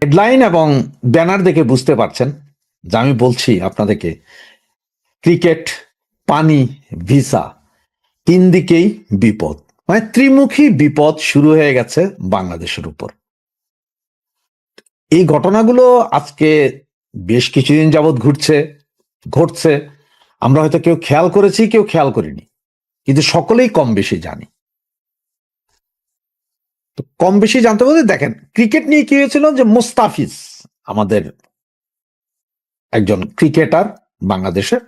Headline এবং banner দেখে বুঝতে পারছেন যে আমি বলছি আপনাদেরকে ক্রিকেট, পানি, ভিসা, তিন দিকেই বিপদ, মানে ত্রিমুখী বিপদ শুরু হয়ে গেছে বাংলাদেশের উপর। এই ঘটনাগুলো আজকে বেশ কিছুদিন যাবৎ ঘটছে। আমরা হয়তো কেউ খেয়াল করেছি, কেউ খেয়াল করিনি, কিন্তু সকলেই কম বেশি জানি। তো কম বেশি জানতে বলতে দেখেন, ক্রিকেট নিয়ে কি হয়েছিল যে মুস্তাফিজ আমাদের একজন ক্রিকেটার, বাংলাদেশের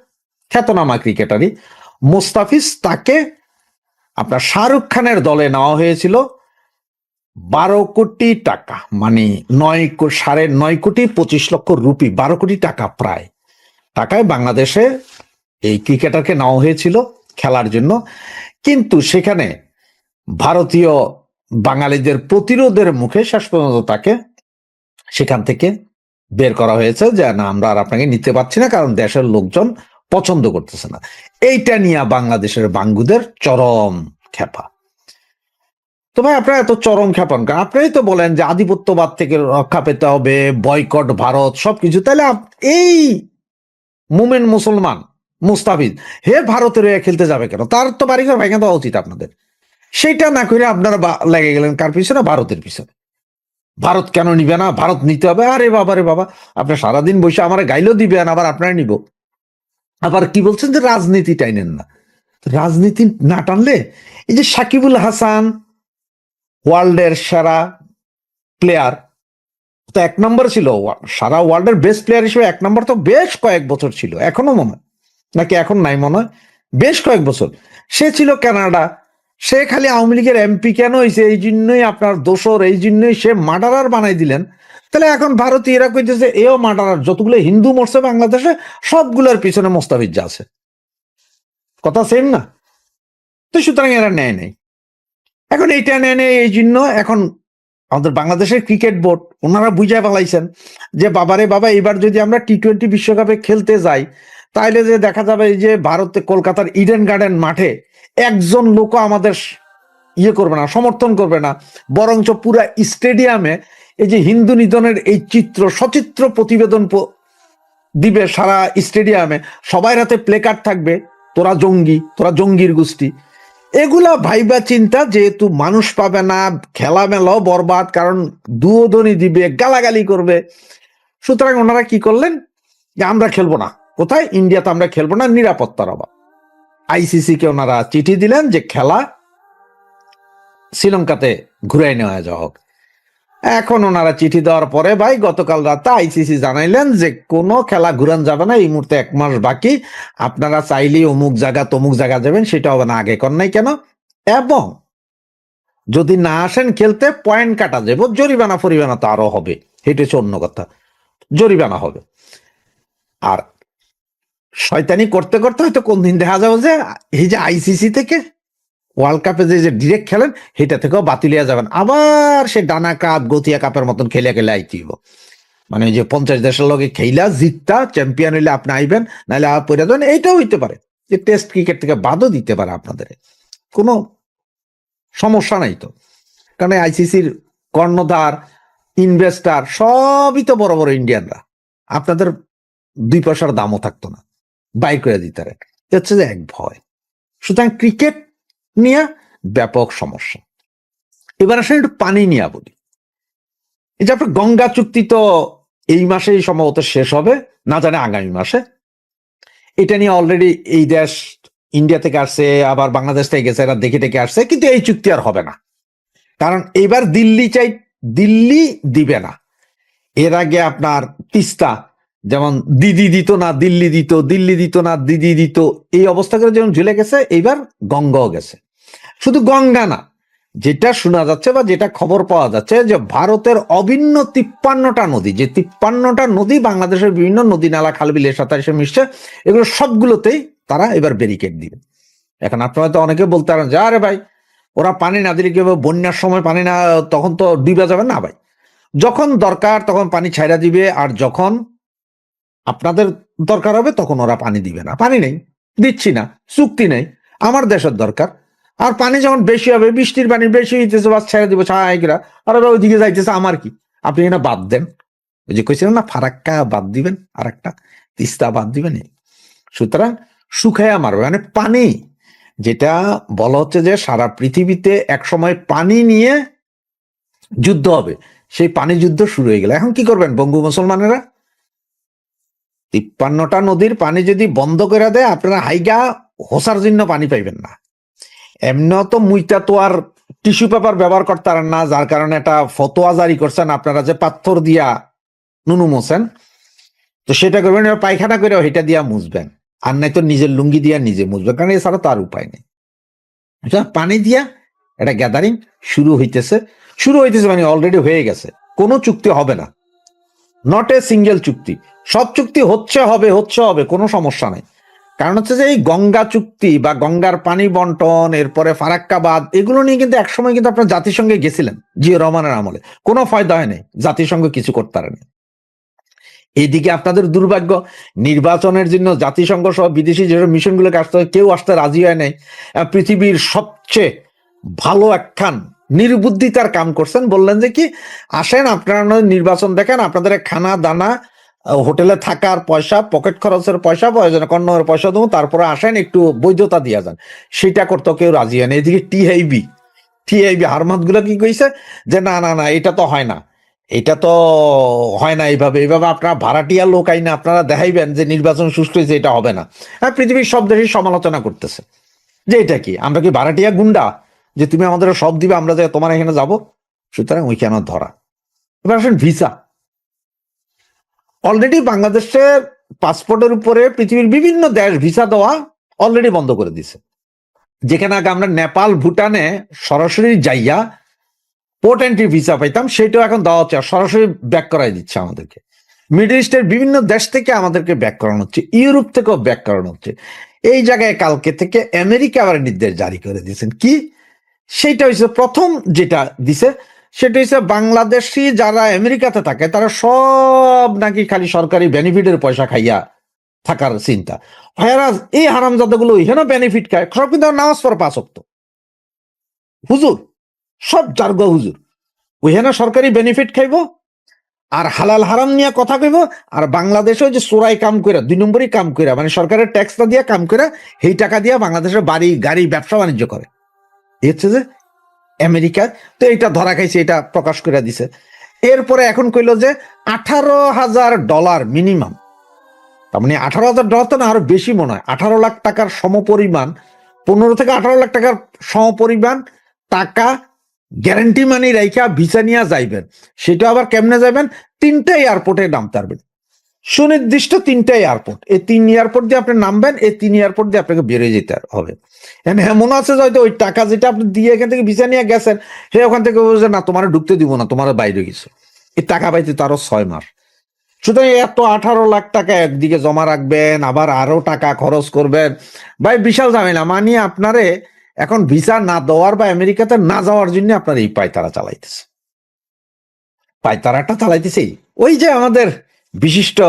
খ্যাতনামা ক্রিকেটারই মুস্তাফিজ, তাকে আপনার শাহরুখ খানের দলে নেওয়া হয়েছিল 12 কোটি টাকা, মানে 9.25 লক্ষ রুপি, 12 কোটি টাকা প্রায় টাকায় বাংলাদেশে এই ক্রিকেটারকে নেওয়া হয়েছিল খেলার জন্য। কিন্তু সেখানে ভারতীয় বাঙালিদের প্রতিরোধের মুখে শেষ পর্যন্ত তাকে সেখান থেকে বের করা হয়েছে যে না, আমরা আর আপনাকে নিতে পারছি না, কারণ দেশের লোকজন পছন্দ করতেছে না। এইটা নিয়ে বাংলাদেশের বাঙ্গুদের চরম খেপা। তো ভাই, আপনারা এত চরম খেপান কারণ আপনারাই তো বলেন যে আধিপত্যবাদ থেকে রক্ষা পেতে হবে, বয়কট ভারত, সবকিছু। তাহলে এই মোমেন মুসলমান মুস্তাফিজ হে ভারতের হয়ে খেলতে যাবে কেন? তার তো বাড়িঘর ভেঙে দেওয়া উচিত আপনাদের। সেটা না করে আপনারা লেগে গেলেন কার পিছনে? ভারতের পিছনে। ভারত কেন নিবে না? ভারত নিতে হবে। আরে বাবা রে বাবা, আপনার সারাদিন বসে আমার গাইলেও দিবেন, আবার আপনারা নিব। আবার কি বলছেন যে রাজনীতি টাইনেন না। রাজনীতি না টানলে এই যে সাকিবুল হাসান ওয়ার্ল্ডের সেরা প্লেয়ার, তো 1 নম্বর ছিল, সারা ওয়ার্ল্ডের বেস্ট প্লেয়ার হিসেবে 1 নম্বর তো বেশ কয়েক বছর ছিল, এখনো মনে হয় নাকি এখন নাই মনে হয়, বেশ কয়েক বছর সে ছিল কানাডা। সে খালি আওয়ামী লীগের এমপি কেন হয়েছে এই জন্যই আপনার দোসর, এই জন্যই সে মার্ডারার বানাই দিলেন। তাহলে এখন ভারতীয়রা কইতেছে এও মার্ডারার, যতগুলো হিন্দু মরছে বাংলাদেশে সবগুলোর পিছনে মোস্তাফিজ আছে। কথা সেম না? তো সুতরাং এরা নেয় নেই, এখন এইটা নেয় নেই। এই জন্য এখন আমাদের বাংলাদেশের ক্রিকেট বোর্ড ওনারা বুঝায় ফেলাইছেন যে বাবারে বাবা, এবার যদি আমরা টি-20 বিশ্বকাপে খেলতে যাই তাইলে যে দেখা যাবে যে ভারতে কলকাতার ইডেন গার্ডেন মাঠে একজন লোক আমাদের ইয়ে করবে না, সমর্থন করবে না, বরঞ্চ পুরা স্টেডিয়ামে এই যে হিন্দু নিধনের এই সচিত্র প্রতিবেদন দিবে সারা স্টেডিয়ামে, সবাই হাতে প্লেকার্ড থাকবে, তোরা জঙ্গি, তোরা জঙ্গির গোষ্ঠী। এগুলা ভাইবা চিন্তা, যেহেতু মানুষ পাবে না, খেলা মেলাও বরবাদ, কারণ দুয়োদনই দিবে, গালাগালি করবে। সুতরাং ওনারা কি করলেন যে আমরা খেলবো না, কোথায়? ইন্ডিয়াতে আমরা খেলবো না, নিরাপত্তার অভাব। আইসিসি কে ওনারা চিঠি দিলেন যে খেলা শ্রীলঙ্কাতে ঘুরাই নেওয়া যাওয়া হোক। এখন ওনারা চিঠি দেওয়ার পরে ভাই গতকাল রাতে আইসিসি জানাইলেন যে কোনো খেলা ঘুরান যাবে না, এই মুহূর্তে 1 মাস বাকি, আপনারা চাইলেই অমুক জায়গা তমুক জায়গা যাবেন, সেটা হবে না। আগে কর নাই কেন? এবং যদি না আসেন খেলতে পয়েন্ট কাটা যাবে, জরিমানা ফরিমানা তো আরো হবে, এটা হচ্ছে অন্য কথা, জরিমানা হবে। আর শয়তানি করতে করতে হয়তো কোন দিন দেখা যাবে যে এই যে আইসিসি থেকে ওয়ার্ল্ড কাপে যে ডিরেক্ট খেলেন সেটা থেকেও বাতিলিয়া যাবেন, আবার সে ডানা কাপ গতিয়া কাপের মতন খেলে খেলে আইতেইব। মানে যে 50 দেশের লগে খেইলা জিততা চ্যাম্পিয়ন হইলে আপনি আইবেন, নাহলে পড়ে যাবেন। এইটাও হইতে পারে যে টেস্ট ক্রিকেট থেকে বাদও দিতে পারে আপনাদের, কোনো সমস্যা নাই তো। কারণ আইসিসির কর্ণধার, ইনভেস্টার সবই তো বড় বড় ইন্ডিয়ানরা, আপনাদের 2 পয়সার দামও থাকতো না, বাইর করে দিতে পারে। হচ্ছে যে এক ভয়। সুতরাং ক্রিকেট নিয়ে ব্যাপক সমস্যা। এবার আসলে একটু পানি নিয়ে বলি। এই যে আপনার গঙ্গা চুক্তি তো এই মাসেই সম্ভবত শেষ হবে, না জানে আগামী মাসে। এটা নিয়ে অলরেডি এই দেশ ইন্ডিয়া থেকে আসছে, আবার বাংলাদেশ থেকে গেছে, এরা দেখে দেখে আসছে, কিন্তু এই চুক্তি আর হবে না। কারণ এবার দিল্লি দিবে না। এর আগে আপনার তিস্তা যেমন দিদি দিত না দিল্লি দিত, দিল্লি দিত না দিদি দিত, এই অবস্থা করে যেমন ঝুলে গেছে, এইবার গঙ্গাও গেছে। শুধু গঙ্গা না, যেটা শোনা যাচ্ছে বা যেটা খবর পাওয়া যাচ্ছে যে ভারতের অভিন্ন 53টা নদী, যে 53টা নদী বাংলাদেশের বিভিন্ন নদী নালা খাল বিলের সাথে এসে মিশছে, এগুলো সবগুলোতেই তারা এবার ব্যারিকেড দিবে। এখন আপনারা তো অনেকে বলতে পারেন যে আরে ভাই, ওরা পানি না দিলে কি হবে, বন্যার সময় পানি না, তখন তো ডুবে যাবে না। ভাই, যখন দরকার তখন পানি ছাইড়া দিবে, আর যখন আপনাদের দরকার হবে তখন ওরা পানি দিবে না। পানি নেই, দিচ্ছি না, চুক্তি নেই, আমার দেশের দরকার। আর পানি যখন বেশি হবে, বৃষ্টির পানি বেশি হইতেছে, বাস ছেড়ে দিব ছাইরা, আরে ওইদিকে যাইতেছে, আমার কি? আপনি এখানে বাদ দেন, ওই যে কইছিলেন না ফারাক্কা বাদ দিবেন, আর একটা তিস্তা বাদ দিবেন। সুতরাং শুকাইয়া মারবে, মানে পানি, যেটা বলা হচ্ছে যে সারা পৃথিবীতে এক সময় পানি নিয়ে যুদ্ধ হবে, সেই পানি যুদ্ধ শুরু হয়ে গেল। এখন কি করবেন বঙ্গু মুসলমানেরা? 53টা নদীর পানি যদি বন্ধ করে দেয়, আপনারা হাইগা হোসার জন্য পানি পাইবেন না। এমনিও তো মুইটা তো আর টিস্যু পেপার ব্যবহার করতে পারেন না, যার কারণে একটা ফতোয়া জারি করছেন আপনারা যে পাথর দিয়া নুনু মোছেন, তো সেটা করবেন পায়খানা করে সেটা দিয়া মুছবেন, আর নাই তো নিজের লুঙ্গি দিয়া নিজে মুছবেন, কারণ এছাড়া তো আর উপায় নেই। পানি দিয়া একটা গ্যাদারিং শুরু হইতেছে মানে অলরেডি হয়ে গেছে। কোনো চুক্তি হবে না, নট এ সিঙ্গেল চুক্তি, সব চুক্তি হচ্ছে হবে, কোনো সমস্যা নাই। কারণ হচ্ছে যে এই গঙ্গা চুক্তি বা গঙ্গার পানি বন্টন, এরপরে ফারাক্কাবাদ, এগুলো নিয়ে কিন্তু একসময় কিন্তু আপনার জাতিসংঘে গেছিলেন জিয়া রহমানের আমলে, কোনো ফায়দা হয়নি, জাতিসংঘ কিছু করতে পারেনি। এইদিকে আপনাদের দুর্ভাগ্য, নির্বাচনের জন্য জাতিসংঘ সহ বিদেশি যেসব মিশনগুলোকে আসতে হয়, কেউ আসতে রাজি হয় নাই। পৃথিবীর সবচেয়ে ভালো একখান নির্বুদ্ধিতার কাম করছেন, বললেন যে কি আসেন আপনারা নির্বাচন দেখেন, আপনাদের খানা দানা, হোটেলে থাকার পয়সা, পকেট খরচের পয়সা, প্রয়োজনে কন্যার পয়সা দেবো, তারপরে আসেন একটু বৈধতা দিয়ে যান। সেটা করতে কেউ রাজি হয় না। এদিকে টিআইবি হারমাত গুলো কি কইছে যে না না না, এটা তো হয় না, এটা তো হয় না, এইভাবে আপনারা ভাড়াটিয়া লোক আইনা আপনারা দেখাইবেন যে নির্বাচন সুষ্ঠু হয়েছে, এটা হবে না। হ্যাঁ, পৃথিবীর সব দেশই সমালোচনা করতেছে যে এটা কি, আমরা কি ভাড়াটিয়া গুন্ডা যে তুমি আমাদের সব দিবে, আমরা যে তোমার এখানে যাব? সুতরাং ওইখানে ধরা। এবার আসেন ভিসা। অলরেডি বাংলাদেশের পাসপোর্টের উপরে পৃথিবীর বিভিন্ন দেশ ভিসা দেওয়া অলরেডি বন্ধ করে দিছে। যেখানে আগে আমরা নেপাল ভুটানে সরাসরি যাইয়া পোর্ট এন্ট্রি ভিসা পাইতাম, সেটাও এখন দেওয়া হচ্ছে, সরাসরি ব্যাক করাই দিচ্ছে আমাদেরকে। মিডল ইস্টের বিভিন্ন দেশ থেকে আমাদেরকে ব্যাক করানো হচ্ছে, ইউরোপ থেকেও ব্যাক করানো হচ্ছে। এই জায়গায় কালকে থেকে আমেরিকা আবার নির্দেশ জারি করে দিয়েছেন। কি সেইটা হচ্ছে প্রথম যেটা দিছে, সেটা হচ্ছে বাংলাদেশি যারা আমেরিকাতে থাকে তারা সব নাকি খালি সরকারি বেনিফিটের পয়সা খাইয়া থাকার চিন্তা। হেরাজ এই হারামজাদাগুলো ওইখানে বেনিফিট খায়, সব কিন্তু নামাজ পড়ে 5 ওয়াক্ত, হুজুর সব জার্গ হুজুর, ওইখানে সরকারি বেনিফিট খাইব আর হালাল হারাম নিয়ে কথা কইব। আর বাংলাদেশেও যে চোরাই কাম করে, 2 নম্বরই কাম করে, মানে সরকারের ট্যাক্স না দিয়ে কাম করে, সেই টাকা দিয়ে বাংলাদেশের বাড়ি গাড়ি ব্যবসা বাণিজ্য করে। এই হচ্ছে যে আমেরিকা। তো এটা ধরা খাইছে, এটা প্রকাশ করে দিছে। এরপরে এখন কইলো যে $18,000 মিনিমাম, তার মানে $18,000 তো না, আরো বেশি মনে হয়, 18 লাখ টাকার সমপরিমাণ, 15 থেকে 18 লাখ টাকার সমপরিমাণ টাকা গ্যারান্টি মানি রাইখা ভিসা নিয়ে যাইবেন। সেটা আবার কেমনে যাবেন? 3টা এয়ারপোর্টে নামতে পারবেন, সুনির্দিষ্ট 3টা এয়ারপোর্ট। এই 3 এয়ারপোর্ট দিয়ে আপনি নামবেন, এই 3 এয়ারপোর্ট দিয়ে আপনাকে বেরিয়ে যেতে হবে। এমন আছে হয়তো ওই টাকা যেটা আপনি দিয়ে এখান থেকে ভিসা নিয়ে গেছেন, সে ওখান থেকে বলছে না তোমার ঢুকতে দিব না, তোমার বাইরে গেছে। এই টাকা পাইতে তো আরো 6 মাস। সুতরাং এত 18 লাখ টাকা একদিকে জমা রাখবেন, আবার আরো টাকা খরচ করবেন, ভাই বিশাল ঝামেলা। মানে আপনারে এখন ভিসা না দেওয়ার বা আমেরিকাতে না যাওয়ার জন্য আপনার এই পায়তারা চালাইতেছে। পায়তারাটা চালাইতেছে ওই যে আমাদের বিশিষ্ট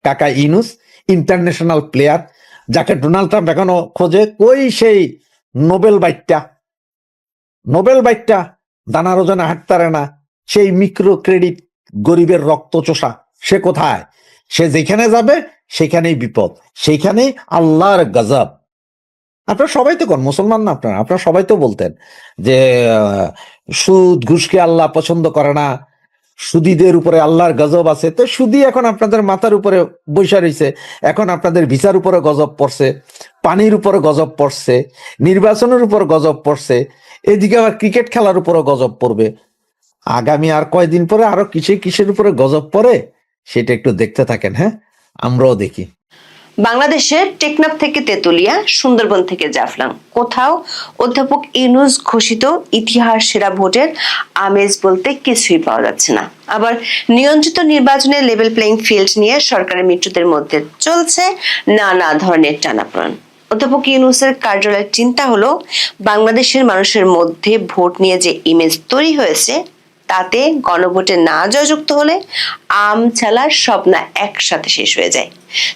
কাকা ইউনূস, ইন্টারন্যাশনাল প্লেয়ার, যাকে ডোনাল্ড ট্রাম্প এখনো খোঁজে। কই সেই নোবেল বাইটটা দানার ওজনে হাঁটতারে না, সেই মিক্রো ক্রেডিট গরিবের রক্ত চোষা, সে কোথায়? সে যেখানে যাবে সেখানেই বিপদ, সেখানেই আল্লাহর গজব। আপনারা সবাই তো কোন মুসলমান না, আপনারা সবাই তো বলতেন যে সুদ ঘুষকে আল্লাহ পছন্দ করে না, সুদীদের উপরে আল্লাহর গজব আছে। তো সুদী এখন আপনাদের মাথার উপরে বৈশা রয়েছে, এখন আপনাদের ভিসার উপরে গজব পড়ছে, পানির উপরে গজব পড়ছে, নির্বাচনের উপর গজব পড়ছে, এদিকে আবার ক্রিকেট খেলার উপরে গজব পড়বে। আগামী আর কয়দিন পরে আরো কিসের উপরে গজব পড়ে সেটা একটু দেখতে থাকেন। হ্যাঁ, আমরাও দেখি। বাংলাদেশের টেকনাফ থেকে তেতুলিয়া, সুন্দরবন থেকে জাফলং, কোথাও অধ্যাপক ইউনূস ঘোষিত ইতিহাস সেরা ভোটের আমেজ বলতে কিছুই পাওয়া যাচ্ছে না। আবার নিয়ন্ত্রিত নির্বাচনের লেভেল প্লেইং ফিল্ড নিয়ে সরকারের মিত্রদের মধ্যে চলছে নানা ধরনের টানাপোড়েন। অধ্যাপক ইউনূসের কার্যালয়ের চিন্তা হলো বাংলাদেশের মানুষের মধ্যে ভোট নিয়ে যে ইমেজ তৈরি হয়েছে, তাতে গণভোটে না জয়যুক্ত হলে আম ছালার স্বপ্ন একসাথে শেষ হয়ে যায়।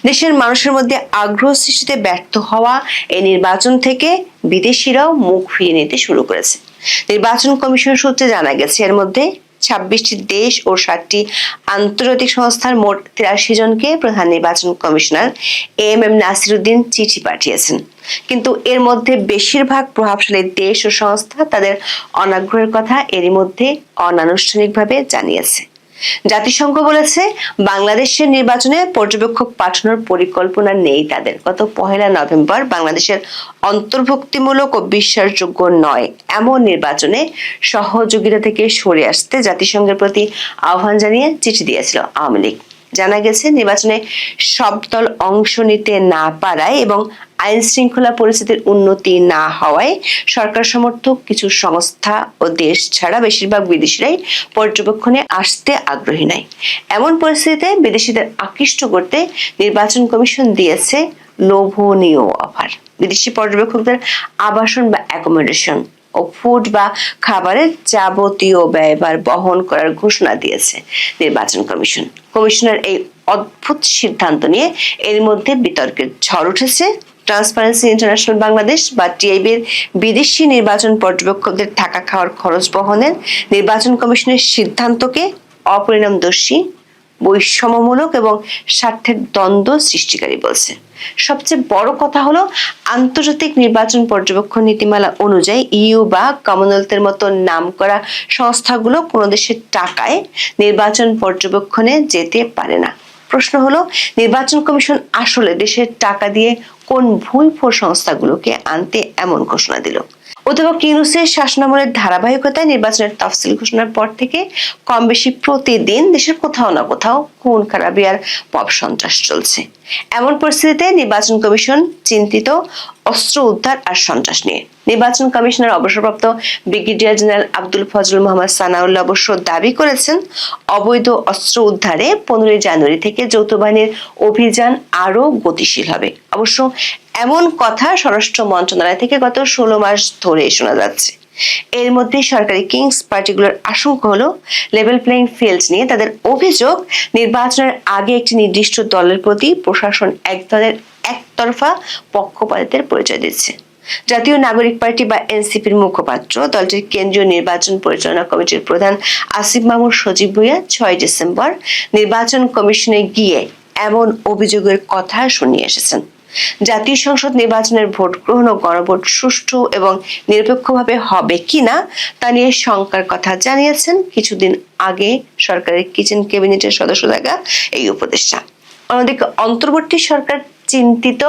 দেশের মানুষের মধ্যে আগ্রহ সৃষ্টিতে ব্যর্থ হওয়া এই নির্বাচন থেকে বিদেশিরাও মুখ ফিরিয়ে নিতে শুরু করেছে। নির্বাচন কমিশন সূত্রে জানা গেছে, এর মধ্যে 26টি দেশ ও 7টি আন্তর্জাতিক সংস্থার মোট 83 জনকে প্রধান নির্বাচন কমিশনার এম নাসিরুদ্দিন চিঠি পাঠিয়েছেন। কিন্তু এর মধ্যে বেশিরভাগ প্রভাবশালী দেশ ও সংস্থা তাদের অনাগ্রহের কথা এরই মধ্যে অনানুষ্ঠানিকভাবে জানিয়েছে। জাতিসংঘ বলেছে বাংলাদেশের নির্বাচনে পর্যবেক্ষক পাঠানোর পরিকল্পনা নেই তাদের। গত 1 নভেম্বর বাংলাদেশের অন্তর্ভুক্তিমূলক ও বিশ্বাসযোগ্য নয় এমন নির্বাচনে সহযোগিতা থেকে সরে আসতে জাতিসংঘের প্রতি আহ্বান জানিয়ে চিঠি দিয়েছিল আওয়ামী লীগ। জানা গেছে নির্বাচনে সব দল অংশ নিতে না পারায় এবং আইন শৃঙ্খলা পরিস্থিতির উন্নতি না হওয়ায় সরকার সমর্থক কিছু সংস্থা ও দেশ ছাড়া বেশিরভাগ বিদেশিরাই পর্যবেক্ষণে আসতে আগ্রহী নাই। এমন পরিস্থিতিতে বিদেশিদের আকৃষ্ট করতে নির্বাচন কমিশন দিয়েছে লোভনীয় অফার। বিদেশি পর্যবেক্ষকদের আবাসন বা অ্যাকোমোডেশন ও ফুড বা খাবারের যাবতীয় ব্যয়ভার বহন করার ঘোষণা দিয়েছে নির্বাচন কমিশন। কমিশনের এই অদ্ভুত সিদ্ধান্ত নিয়ে এর মধ্যে বিতর্কের ঝড় উঠেছে। ট্রান্সপারেন্সি ইন্টারন্যাশনাল বাংলাদেশ বা টিআইবির বিদেশি নির্বাচন পর্যবেক্ষকদের থাকা খাওয়ার খরচ বহনের নির্বাচন কমিশনের সিদ্ধান্তকে অপরিণামদর্শী, বৈষম্যমূলক এবং স্বার্থের দ্বন্দ্ব সৃষ্টিকারী বলছে। সবচেয়ে বড় কথা হলো আন্তর্জাতিক নির্বাচন পর্যবেক্ষণ নীতিমালা অনুযায়ী ইইউ বা কমনওয়েলথের মতো নামকরা সংস্থাগুলো কোনো দেশের টাকায় নির্বাচন পর্যবেক্ষণে যেতে পারে না। প্রশ্ন হলো নির্বাচন কমিশন আসলে দেশের টাকা দিয়ে কোন ভুইফোর সংস্থাগুলোকে আনতে এমন ঘোষণা দিল? অথবা ইউনূসের শাসনামলের ধারাবাহিকতায় নির্বাচনের তফসিল ঘোষণার পর থেকে কম বেশি প্রতিদিন দেশের কোথাও না কোথাও খুন খারাপি আর পপ সন্ত্রাস চলছে। এমন পরিস্থিতিতে নির্বাচন কমিশন চিন্তিত অস্ত্র উদ্ধার আর সন্ত্রাস নিয়ে। নির্বাচন কমিশনার অবসরপ্রাপ্ত ব্রিগেডিয়ার জেনারেল আব্দুল ফজলুল মোহাম্মদ সানাউল্লাহ অবশ্য দাবি করেছেন অবৈধ অস্ত্র উদ্ধারে 15 জানুয়ারি থেকে যৌথ বাহিনীর অভিযান আরো গতিশীল হবে। অবশ্য এমন কথা স্বরাষ্ট্র মন্ত্রণালয় থেকে গত 16 মাস ধরে শোনা যাচ্ছে। এর মধ্যে সরকারি কিংস পার্টিগুলোর আশঙ্কা হলো লেভেল প্লেইং ফিল্ড নিয়ে তাদের অভিযোগ নির্বাচনের আগে একটি নির্দিষ্ট দলের প্রতি প্রশাসন এক দলের একতরফা পক্ষপাতিত্বের পরিচয় দিচ্ছে। জাতীয় নাগরিক পার্টি বা এনসিপির মুখপাত্র দলটির কেন্দ্রীয় নির্বাচন পরিচালনা কমিটির প্রধান আসিফ মাহমুদ সজীব ভুঁইয়া 6 ডিসেম্বর নির্বাচন কমিশনে গিয়ে এমন অভিযোগের কথা শুনিয়ে এসেছেন। জাতীয় সংসদ নির্বাচনের ভোট গ্রহণ ও গণভোট সুষ্ঠু এবং নিরপেক্ষভাবে হবে কিনা তা নিয়ে শঙ্কার কথা জানিয়েছেন কিছুদিন আগে সরকারের কিচেন ক্যাবিনেটের সদস্য থাকা এই উপদেষ্টা। অন্যদিকে অন্তর্বর্তী সরকার চিন্তিত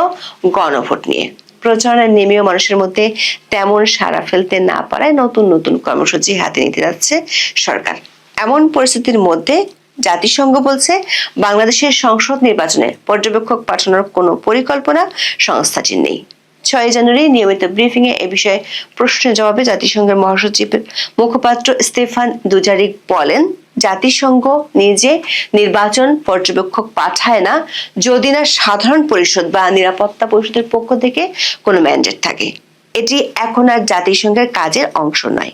গণভোট নিয়ে। প্রচারণায় নেমেও মানুষের মধ্যে তেমন সাড়া ফেলতে না পারায় নতুন নতুন কর্মসূচি হাতে নিতে যাচ্ছে সরকার। এমন পরিস্থিতির মধ্যে জাতিসংঘ বলছে বাংলাদেশের সংসদ নির্বাচনে পর্যবেক্ষক পাঠানোর কোনো পরিকল্পনা সংস্থাটির নেই। 6 জানুয়ারি নিয়মিত ব্রিফিং এ বিষয়ে প্রশ্নের জবাবে জাতিসংঘের মহাসচিবের মুখপাত্র স্টেফান দুজারিক বলেন জাতিসংঘ নিজে নির্বাচন পর্যবেক্ষক পাঠায় না যদি না সাধারণ পরিষদ বা নিরাপত্তা পরিষদের পক্ষ থেকে কোনো ম্যান্ডেট থাকে। এটি এখন আর জাতিসংঘের কাজের অংশ নয়।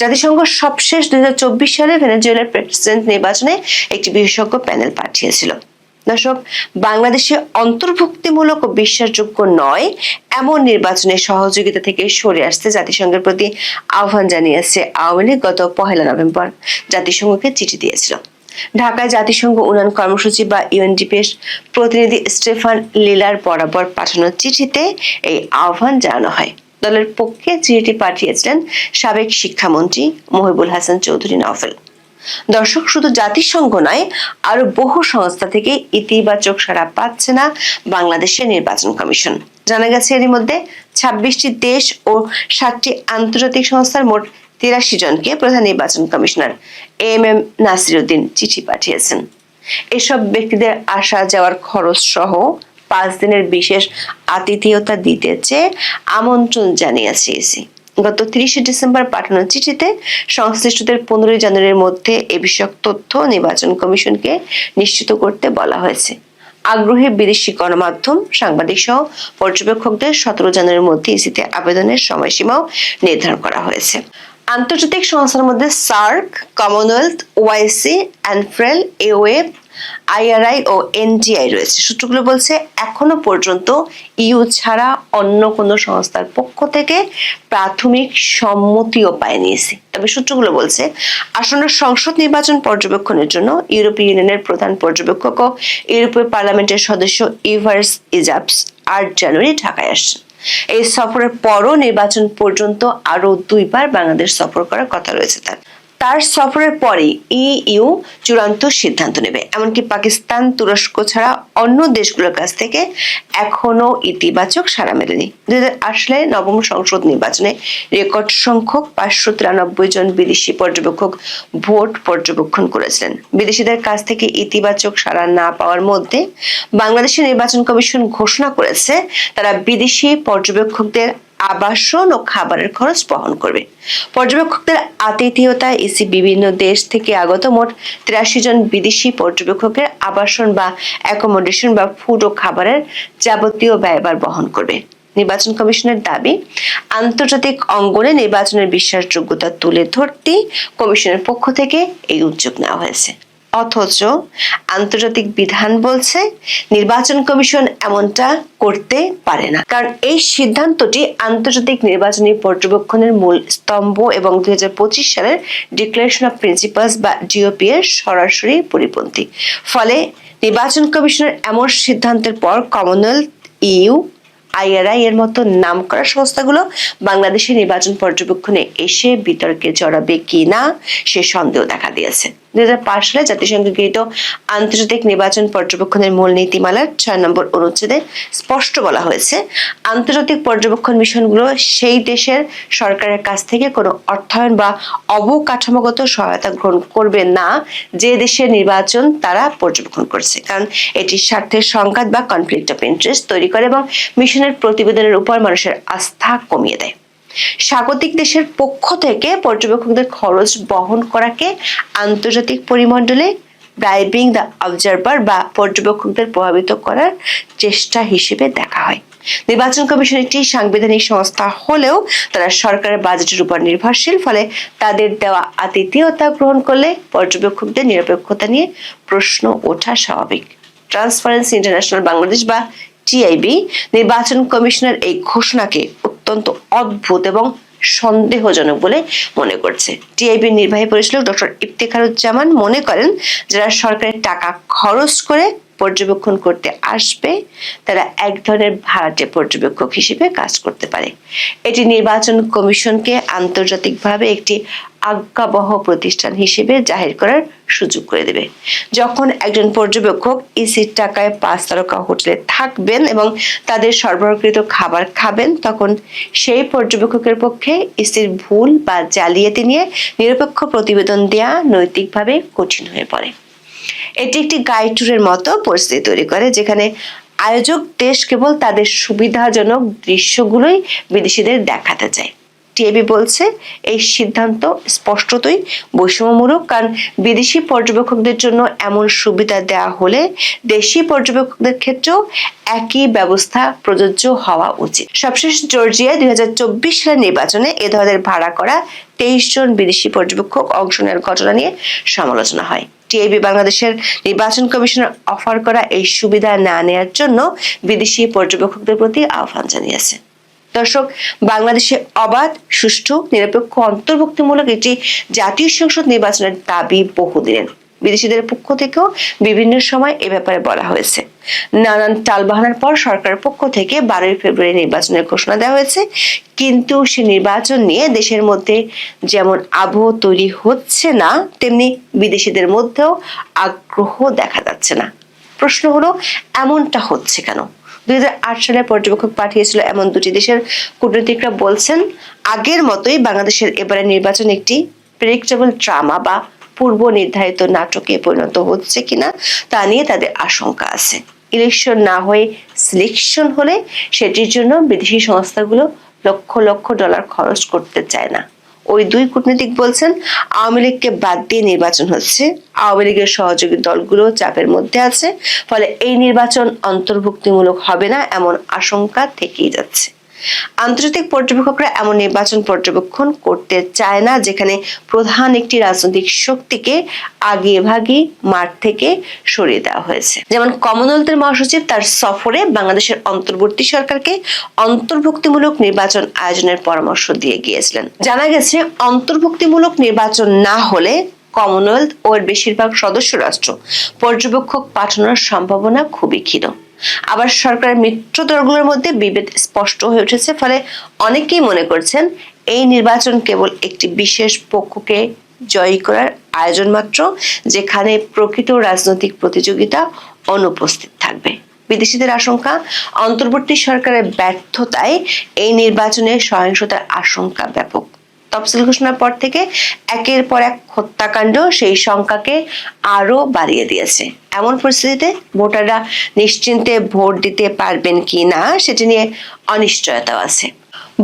জাতিসংঘ সবশেষ 2024 সালে ভেনেজুয়েলার প্রেসিডেন্ট নির্বাচনে একটি বিশেষজ্ঞ প্যানেল পাঠিয়েছিল। দর্শক, বাংলাদেশে অন্তর্ভুক্তিমূলক ও বিশ্বাসযোগ্য নয় এমন নির্বাচনে সহযোগিতা থেকে সরে আসতে জাতিসংঘের প্রতি আহ্বান জানিয়েছে আওয়ামী লীগ গত 1 নভেম্বর জাতিসংঘকে চিঠি দিয়েছিল। ঢাকায় জাতিসংঘ উন্নয়ন কর্মসূচি বা ইউএনডিপির প্রতিনিধি স্টেফান লিলার বরাবর পাঠানো চিঠিতে এই আহ্বান জানানো হয়। দলের পক্ষে চিঠিটি পাঠিয়েছিলেন সাবেক শিক্ষামন্ত্রী মহিবুল হাসান চৌধুরী নওফেল। দর্শক, শুধু জাতিসংঘ নয় আরো বহু সংস্থা থেকে ইতিবাচক সাড়া পাচ্ছে না বাংলাদেশের নির্বাচন কমিশন। জানা গেছে এরই মধ্যে 26টি দেশ ও 7টি আন্তর্জাতিক সংস্থার মোট 83 জনকে প্রধান নির্বাচন কমিশনার এম নাসিরুদ্দিন চিঠি পাঠিয়েছেন। এসব ব্যক্তিদের আসা যাওয়ার খরচ সহ 5 দিনের বিশেষ আতিথেয়তা দিতে চেয়ে আমন্ত্রণ জানিয়েছে ইসি। গত 30 ডিসেম্বর পাঠানো চিঠিতে সংশ্লিষ্টদের 15 জানুয়ারির মধ্যে এ বিষয়ক তথ্য নির্বাচন কমিশনকে নিশ্চিত করতে বলা হয়েছে। আগ্রহী বিদেশি গণমাধ্যম, সাংবাদিক সহ পর্যবেক্ষকদের 17 জানুয়ারির মধ্যে ইসিতে আবেদনের সময়সীমাও নির্ধারণ করা হয়েছে। আন্তর্জাতিক সংস্থার মধ্যে সার্ক, কমনওয়েলথ, ওআইসি, অ্যানফ্রেল, এওএ, আইআরআই ও এনটিআই রয়েছে। সূত্রগুলো বলছে এখনো পর্যন্ত ইউ ছাড়া অন্য কোনো সংস্থার পক্ষ থেকে প্রাথমিক সম্মতিও পায়নি ইসি। তবে সূত্রগুলো বলছে আসন্ন সংসদ নির্বাচন পর্যবেক্ষণের জন্য ইউরোপীয় ইউনিয়নের প্রধান পর্যবেক্ষক ও ইউরোপীয় পার্লামেন্টের সদস্য ইভার্স ইজাপস ৮ জানুয়ারি ঢাকায় আসছেন। এই সফরের পরও নির্বাচন পর্যন্ত আরো 2বার বাংলাদেশ সফর করার কথা রয়েছে তার সফরের পরে ইইউ চূড়ান্ত সিদ্ধান্ত নেবে। এমনকি পাকিস্তান, তুরস্ক ছাড়া অন্য দেশগুলোর কাছ থেকে এখনো ইতিবাচক সাড়া মেলেনি। 2008 সালে নবম সংসদ নির্বাচনে রেকর্ড সংখ্যক 593 জন বিদেশি পর্যবেক্ষক ভোট পর্যবেক্ষণ করেছিলেন। বিদেশিদের কাছ থেকে ইতিবাচক সাড়া না পাওয়ার মধ্যে বাংলাদেশের নির্বাচন কমিশন ঘোষণা করেছে তারা বিদেশি পর্যবেক্ষকদের আবাসন ও খাবারের খরচ বহন করবে। পর্যবেক্ষকদের আতিথেয়তায় ইসি বিভিন্ন দেশ থেকে আগত মোট 83 জন বিদেশি পর্যবেক্ষকের আবাসন বা অ্যাকোমোডেশন বা ফুড ও খাবারের যাবতীয় ব্যয়ভার বহন করবে। নির্বাচন কমিশনের দাবি, আন্তর্জাতিক অঙ্গনে নির্বাচনের বিশ্বাসযোগ্যতা তুলে ধরতে কমিশনের পক্ষ থেকে এই উদ্যোগ নেওয়া হয়েছে। অথচ আন্তর্জাতিক বিধান বলছে নির্বাচন কমিশন এমনটা করতে পারে না, কারণ এই সিদ্ধান্তটি আন্তর্জাতিক নির্বাচনী পর্যবেক্ষণের মূল স্তম্ভ এবং 2025 সালের ডিক্লারেশন অফ প্রিন্সিপালস বা ডিওপি এর সরাসরি পরিপন্থী। ফলে নির্বাচন কমিশনের এমন সিদ্ধান্তের পর কমনওয়েলথ, ইইউ, আইআরআই এর মতো নামকরা সংস্থাগুলো বাংলাদেশের নির্বাচন পর্যবেক্ষণে এসে বিতর্কে জড়াবে কিনা সে সন্দেহ দেখা দিয়েছে। 2005 সালে জাতিসংঘ গৃহীত আন্তর্জাতিক নির্বাচন পর্যবেক্ষণের মূল নীতিমালার 6 নম্বর অনুচ্ছেদে স্পষ্ট বলা হয়েছে, আন্তর্জাতিক পর্যবেক্ষণ মিশনগুলো সেই দেশের সরকারের কাছ থেকে কোনো অর্থায়ন বা অবকাঠামোগত সহায়তা গ্রহণ করবে না যে দেশের নির্বাচন তারা পর্যবেক্ষণ করছে, কারণ এটি স্বার্থের সংঘাত বা কনফ্লিক্ট অফ ইন্টারেস্ট তৈরি করে এবং মিশনের প্রতিবেদনের উপর মানুষের আস্থা কমিয়ে দেয়। স্বাগতিক দেশের পক্ষ থেকে পর্যবেক্ষকদের খরচ বহন করাকে আন্তর্জাতিক পরিমণ্ডলে ব্রাইবিং দ্য অবজারভার বা পর্যবেক্ষকদের প্রভাবিত করার চেষ্টা হিসেবে দেখা হয়। নির্বাচন কমিশন একটি সাংবিধানিক সংস্থা হলেও তারা সরকারের বাজেটের উপর নির্ভরশীল, ফলে তাদের দেওয়া আতিথেয়তা গ্রহণ করলে পর্যবেক্ষকদের নিরপেক্ষতা নিয়ে প্রশ্ন ওঠা স্বাভাবিক। ট্রান্সপারেন্সি ইন্টারন্যাশনাল বাংলাদেশ বা টিআইবি নির্বাচন কমিশনের এই ঘোষণাকে অত্যন্ত অদ্ভুত এবং সন্দেহজনক বলে মনে করছে। টিআইবির নির্বাহী পরিচালক ডক্টর ইফতেখারুজ্জামান মনে করেন, যারা সরকারের টাকা খরচ করে পর্যবেক্ষণ করতে আসবে তারা এক ধরনের ভাড়াটে পর্যবেক্ষক হিসেবে কাজ করতে পারে। এটি নির্বাচন কমিশনকে আন্তর্জাতিকভাবে একটি আজ্ঞাবহ প্রতিষ্ঠান হিসেবে জাহির করার সুযোগ করে দেবে। যখন একজন পর্যবেক্ষক ইসির টাকায় 5 তারকা হোটেলে থাকবেন এবং তাদের সরবরাহকৃত খাবার খাবেন, তখন সেই পর্যবেক্ষকের পক্ষে ইসির ভুল বা জালিয়াতি নিয়ে নিরপেক্ষ প্রতিবেদন দেওয়া নৈতিকভাবে কঠিন হয়ে পড়ে। এটি একটি গাইড ট্যুরের মতো পরিস্থিতি তৈরি করে, যেখানে আয়োজক দেশ কেবল তাদের সুবিধাজনক দৃশ্যগুলোই বিদেশিদের দেখাতে চায়। টিআইবি বলছে এই সিদ্ধান্ত স্পষ্টতই বৈষম্যমূলক, কারণ বিদেশি পর্যবেক্ষকদের জন্য এমন সুবিধা দেওয়া হলে দেশি পর্যবেক্ষকদের ক্ষেত্রেও একই ব্যবস্থা প্রযোজ্য হওয়া উচিত। সবশেষ জর্জিয়ায় 2024 সালের নির্বাচনে এ ধরনের ভাড়া করা 23 জন বিদেশি পর্যবেক্ষক অংশ নেওয়ার ঘটনা নিয়ে সমালোচনা হয়। টিআইবি বাংলাদেশের নির্বাচন কমিশনের অফার করা এই সুবিধা না নেওয়ার জন্য বিদেশি পর্যবেক্ষকদের প্রতি আহ্বান জানিয়েছে। দর্শক, বাংলাদেশে অবাধ, সুষ্ঠু, নিরপেক্ষ, অন্তর্ভুক্তিমূলক একটি জাতীয় সংসদ নির্বাচনের দাবি বহুদিনের। বিদেশিদের পক্ষ থেকেও বিভিন্ন সময় এ ব্যাপারে বলা হয়েছে। নানান টালবাহানার পর সরকারের পক্ষ থেকে 12 ফেব্রুয়ারি নির্বাচনের ঘোষণা দেওয়া হয়েছে, কিন্তু সে নির্বাচন নিয়ে দেশের মধ্যে যেমন আবহ তৈরি হচ্ছে না, তেমনি বিদেশিদের মধ্যেও আগ্রহ দেখা যাচ্ছে না। প্রশ্ন হলো, এমনটা হচ্ছে কেন? 2008 সালে পর্যবেক্ষক পাঠিয়েছিল এমন 2টি দেশের কূটনীতিকরা বলছেন, আগের মতোই বাংলাদেশের এবারে নির্বাচন একটি প্রেডিক্টেবল ড্রামা বা পূর্ব নির্ধারিত নাটকে পরিণত হচ্ছে কিনা তা নিয়ে তাদের আশঙ্কা আছে। ইলেকশন না হয়ে সিলেকশন হলে সেটির জন্য বিদেশি সংস্থাগুলো লক্ষ লক্ষ ডলার খরচ করতে চায় না। ওই 2 কূটনীতিক বলছেন, আওয়ামী লীগকে বাদ দিয়ে নির্বাচন হচ্ছে, আওয়ামী লীগের সহযোগী দলগুলো চাপের মধ্যে আছে, ফলে এই নির্বাচন অন্তর্ভুক্তিমূলক হবে না এমন আশঙ্কা থেকেই যাচ্ছে। আন্তর্জাতিক পর্যবেক্ষকরা এমন নির্বাচন পর্যবেক্ষণ করতে চায় না যেখানে প্রধান একটি রাজনৈতিক শক্তিকে আগে ভাগে মাঠ থেকে সরিয়ে দেওয়া হয়েছে। যেমন কমনওয়েলথের মহাসচিব তার সফরে বাংলাদেশের অন্তর্বর্তী সরকারকে অন্তর্ভুক্তিমূলক নির্বাচন আয়োজনের পরামর্শ দিয়ে গিয়েছিলেন। জানা গেছে অন্তর্ভুক্তিমূলক নির্বাচন না হলে কমনওয়েলথ ও এর বেশিরভাগ সদস্য রাষ্ট্র পর্যবেক্ষক পাঠানোর সম্ভাবনা খুবই ক্ষীণ। আবার সরকারের মিত্র দলগুলোর মধ্যে বিভেদ স্পষ্ট হয়ে উঠেছে, ফলে অনেকেই মনে করছেন এই নির্বাচন কেবল একটি বিশেষ পক্ষকে জয়ী করার আয়োজন মাত্র, যেখানে প্রকৃত রাজনৈতিক প্রতিযোগিতা অনুপস্থিত থাকবে। বিদেশিদের আশঙ্কা, অন্তর্বর্তী সরকারের ব্যর্থতায় এই নির্বাচনে সহিংসতার আশঙ্কা ব্যাপক। তফসিল ঘোষণার পর থেকে একের পর এক হত্যাকাণ্ড সেই সংখ্যাকে আরো বাড়িয়ে দিয়েছে। এমন পরিস্থিতিতে ভোটাররা নিশ্চিন্তে ভোট দিতে পারবেন কি না সেটি নিয়ে অনিশ্চয়তাও আছে।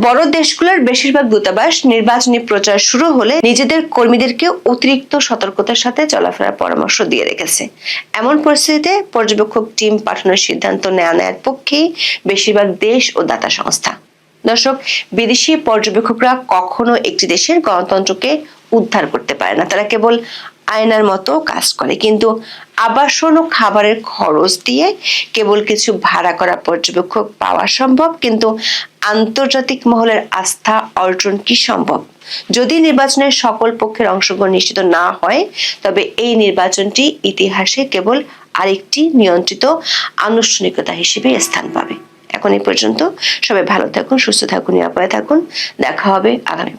বড় দেশগুলোর বেশিরভাগ দূতাবাস নির্বাচনী প্রচার শুরু হলে নিজেদের কর্মীদেরকে অতিরিক্ত সতর্কতার সাথে চলাফেরার পরামর্শ দিয়ে রেখেছে। এমন পরিস্থিতিতে পর্যবেক্ষক টিম পাঠানোর সিদ্ধান্ত নেওয়ার পক্ষেই বেশিরভাগ দেশ ও দাতা সংস্থা। দর্শক, বিদেশি পর্যবেক্ষকরা কখনো একটি দেশের গণতন্ত্রকে উদ্ধার করতে পারে না, তারা কেবল আয়নার মতো কাজ করে। কিন্তু আবাসন ও খাবারের খরচ দিয়ে কেবল কিছু ভাড়া করা পর্যবেক্ষক পাওয়া সম্ভব, কিন্তু আন্তর্জাতিক মহলের আস্থা অর্জন কি সম্ভব? যদি নির্বাচনের সকল পক্ষের অংশগ্রহণ নিশ্চিত না হয়, তবে এই নির্বাচনটি ইতিহাসে কেবল আরেকটি নিয়ন্ত্রিত আনুষ্ঠানিকতা হিসেবে স্থান পাবে। এখন এই পর্যন্ত। সবাই ভালো থাকুন, সুস্থ থাকুন, নিরাপদে থাকুন। দেখা হবে আগামী